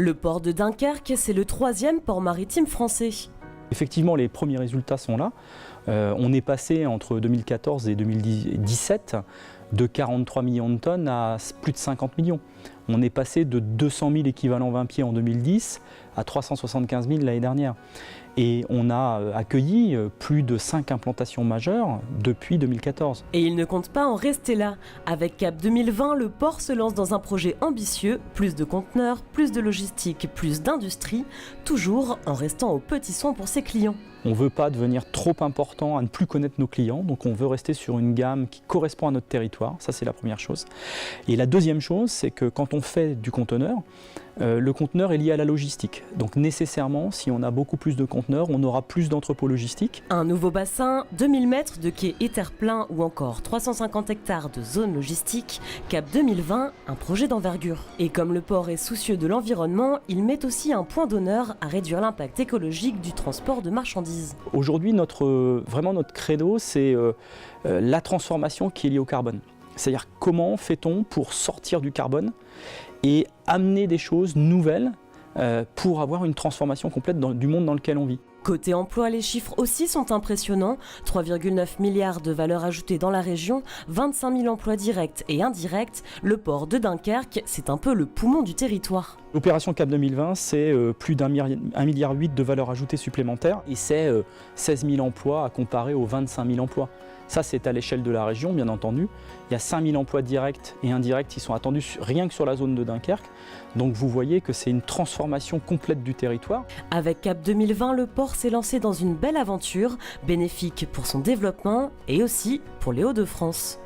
Le port de Dunkerque, c'est le 3e port maritime français. Effectivement, les premiers résultats sont là. On est passé entre 2014 et 2017 de 43 millions de tonnes à plus de 50 millions. On est passé de 200 000 équivalents 20 pieds en 2010 à 375 000 l'année dernière. Et on a accueilli plus de 5 implantations majeures depuis 2014. Et il ne compte pas en rester là. Avec Cap 2020, le port se lance dans un projet ambitieux, plus de conteneurs, plus de logistique, plus d'industrie, toujours en restant aux petits soins pour ses clients. On ne veut pas devenir trop important à ne plus connaître nos clients, donc on veut rester sur une gamme qui correspond à notre territoire, ça c'est la première chose. Et la deuxième chose, c'est que quand on fait du conteneur, le conteneur est lié à la logistique. Donc nécessairement, si on a beaucoup plus de conteneurs, on aura plus d'entrepôts logistiques. Un nouveau bassin, 2000 mètres de quais et terre-plein ou encore 350 hectares de zone logistique, Cap 2020, un projet d'envergure. Et comme le port est soucieux de l'environnement, il met aussi un point d'honneur à réduire l'impact écologique du transport de marchandises. Aujourd'hui, vraiment notre credo, c'est la transformation qui est liée au carbone. C'est-à-dire comment fait-on pour sortir du carbone et amener des choses nouvelles pour avoir une transformation complète du monde dans lequel on vit. Côté emploi, les chiffres aussi sont impressionnants. 3,9 milliards de valeur ajoutée dans la région, 25 000 emplois directs et indirects. Le port de Dunkerque, c'est un peu le poumon du territoire. L'opération Cap 2020, c'est plus d'1,8 milliard de valeur ajoutée supplémentaire et c'est 16 000 emplois à comparer aux 25 000 emplois. Ça, c'est à l'échelle de la région, bien entendu. Il y a 5 000 emplois directs et indirects qui sont attendus rien que sur la zone de Dunkerque. Donc vous voyez que c'est une transformation complète du territoire. Avec Cap 2020, le port s'est lancé dans une belle aventure, bénéfique pour son développement et aussi pour les Hauts-de-France.